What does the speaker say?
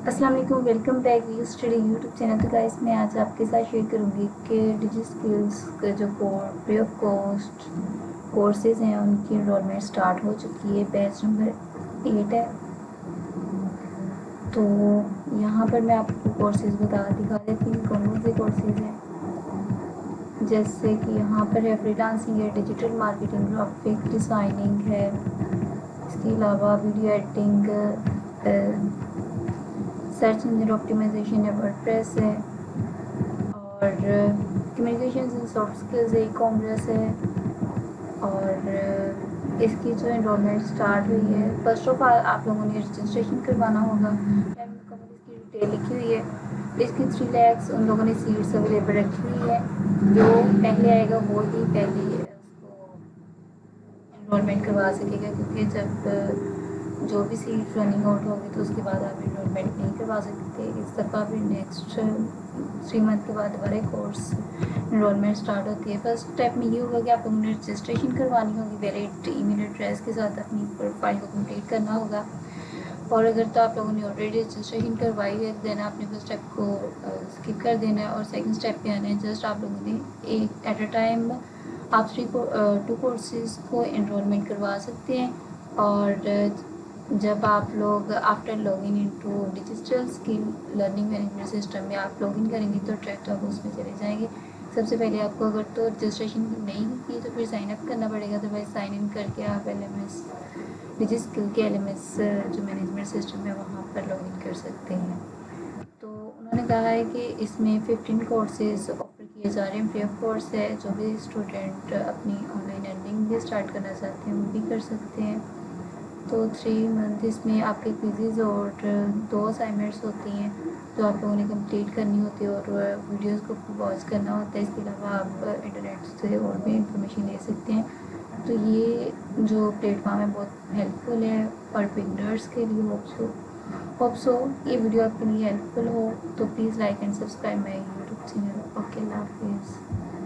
अस्सलाम वालेकुम, welcome back we study YouTube channel. तो गाइस मैं आज आपके साथ शेयर करूंगी कि डिजिटल स्किल्स के जो फ्री ऑफ कॉस्ट कोर्सेज़ हैं उनकी एनरोलमेंट स्टार्ट हो चुकी है। बैच नंबर 8 है। तो यहाँ पर मैं आपको कोर्सेज़ दिखा देती हूँ कौन कौन से कोर्सेज़ हैं। जैसे कि यहाँ पर है फ्रीलांसिंग है, डिजिटल मार्केटिंग, ग्राफिक डिज़ाइनिंग है, इसके अलावा video editing, search engine optimisation है, वर्डप्रेस है, और कम्युनिकेशन एंड सॉफ्ट स्किल्स है, ई कॉमर्स है। और इसकी जो एनरोलमेंट स्टार्ट हुई है, फर्स्ट ऑफ ऑल आप लोगों ने रजिस्ट्रेशन करवाना होगा। इसकी डिटेल लिखी हुई है। इसकी 3 लाख उन लोगों ने सीट्स अवेलेबल रखी हुई है। जो पहले आएगा वो ही पहले उसको एनरोलमेंट करवा सकेगा, क्योंकि जब जो भी सीट रनिंग आउट होगी तो उसके बाद आप एनरोलमेंट नहीं करवा सकते। इस दफ़ा फिर नेक्स्ट 3 मंथ के बाद दोबारा कोर्स एनरोलमेंट स्टार्ट होती है। फर्स्ट स्टेप में ये होगा कि आप लोगों ने रजिस्ट्रेशन करवानी होगी, वैलिड ईमेल एड्रेस के साथ अपनी प्रोफाइल को कंप्लीट करना होगा। और अगर तो आप लोगों ने ऑलरेडी रजिस्ट्रेशन करवाई है देन आपने फर्स्ट स्टेप को स्किप कर देना है और सेकंड स्टेप पे आना है। जस्ट आप लोगों ने एक एट अ टाइम आप 2 कोर्सेज़ को एनरोलमेंट करवा सकते हैं। और जब आप लोग after login into digital skill learning management system में आप लॉगिन करेंगे तो डायरेक्ट आप उसमें चले जाएंगे। सबसे पहले आपको अगर तो रजिस्ट्रेशन नहीं की तो फिर साइन अप करना पड़ेगा, अदरवाइज साइन इन करके आप LMS डिजिटल स्किल के LMS जो मैनेजमेंट सिस्टम है वहाँ पर लॉगिन कर सकते हैं। तो उन्होंने कहा है कि इसमें 15 कोर्सेज़ ऑफर किए जा रहे हैं, फ्री ऑफ कोर्स है। जो भी स्टूडेंट अपनी ऑनलाइन अर्निंग भी स्टार्ट करना चाहते हैं वो भी कर सकते हैं। तो 3 मंथ इसमें आपके क्विज़ेज़ और 2 असाइनमेंट्स होती हैं जो आप लोगों ने कंप्लीट करनी होती है, और वीडियोस को वॉच करना होता है। इसके अलावा आप इंटरनेट से और भी इंफॉर्मेशन ले सकते हैं। तो ये जो प्लेटफॉर्म है बहुत हेल्पफुल है और बिगनर्स के लिए। होप सो ये वीडियो आपके लिए हेल्पफुल हो। तो please like and subscribe my YouTube channel. Okay, अल्लाह हाफिज़।